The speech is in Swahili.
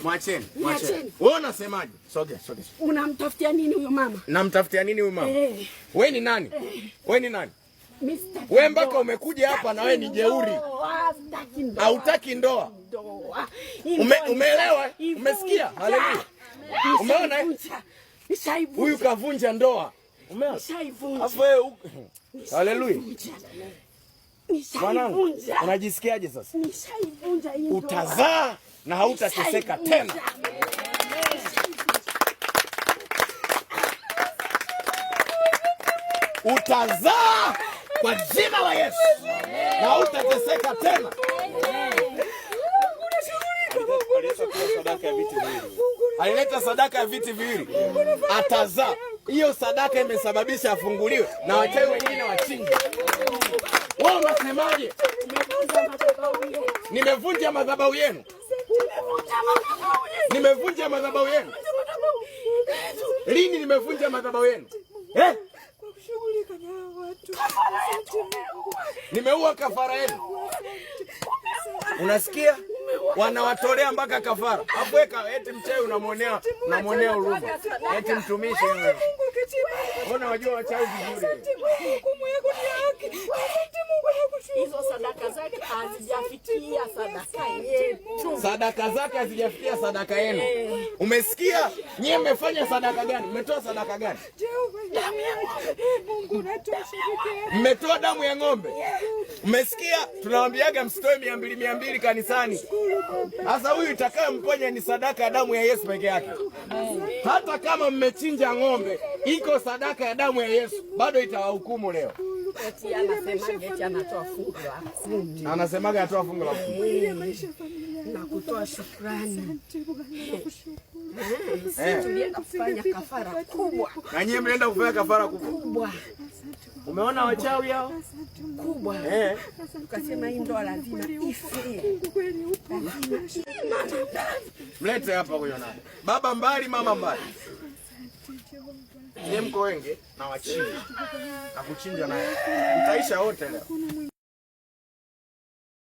Mwacheni. Wewe unasemaje? Sogea. Unamtafutia nini huyo mama? Namtafutia nini huyo mama? Wewe ni nani? Wewe ni nani? Wewe mpaka umekuja hapa na wewe ni jeuri. Hautaki ndoa. Umeelewa? Umesikia? Haleluya. Umeona? Huyu kavunja ndoa. Umeona? Afu wewe haleluya. Mwanangu, unajisikiaje sasa? Utazaa na hautateseka tena. Utazaa kwa jina la Yesu na hautateseka tena. Alileta sadaka ya viti viwili. Atazaa. Hiyo sadaka imesababisha afunguliwe na wachawi wengine wachinje. Wewe unasemaje? Nimevunja madhabahu yenu. Nimevunja madhabahu yenu. Lini nimevunja madhabahu yenu? Nimeua kafara yenu. Unasikia? Wanawatolea mpaka kafara. Afweka eti mchawi unamwonea huruma. Eti mtumishi wewe. Mbona wajua wachawi vizuri? Hizo sadaka zake hazijafikia sadaka yetu. Sadaka zake hazijafikia sadaka yenu. Umesikia? Nyie mmefanya sadaka gani? Mmetoa sadaka gani? Damu ya ng'ombe. Mungu anatosha. Mmetoa damu ya ng'ombe. Umesikia? Tunawaambiaga msitoe 200 kanisani. Sasa huyu itakayemponya ni sadaka ya damu ya Yesu peke yake. Hata kama mmechinja ng'ombe, iko sadaka ya damu ya Yesu, bado itawahukumu leo. Anasemaga atoa fungu la 10. Na kutoa shukrani. Tulienda kufanya kafara kubwa. Na nyinyi mnaenda kufanya kafara kubwa. Umeona wachawi hao? Kubwa. Tukasema hii ndo lazima ife. Mlete hapa huyo nani? Baba mbali, mama mbali. Ni mko wengi na wachinja. Na kuchinja naye. Mtaisha wote leo.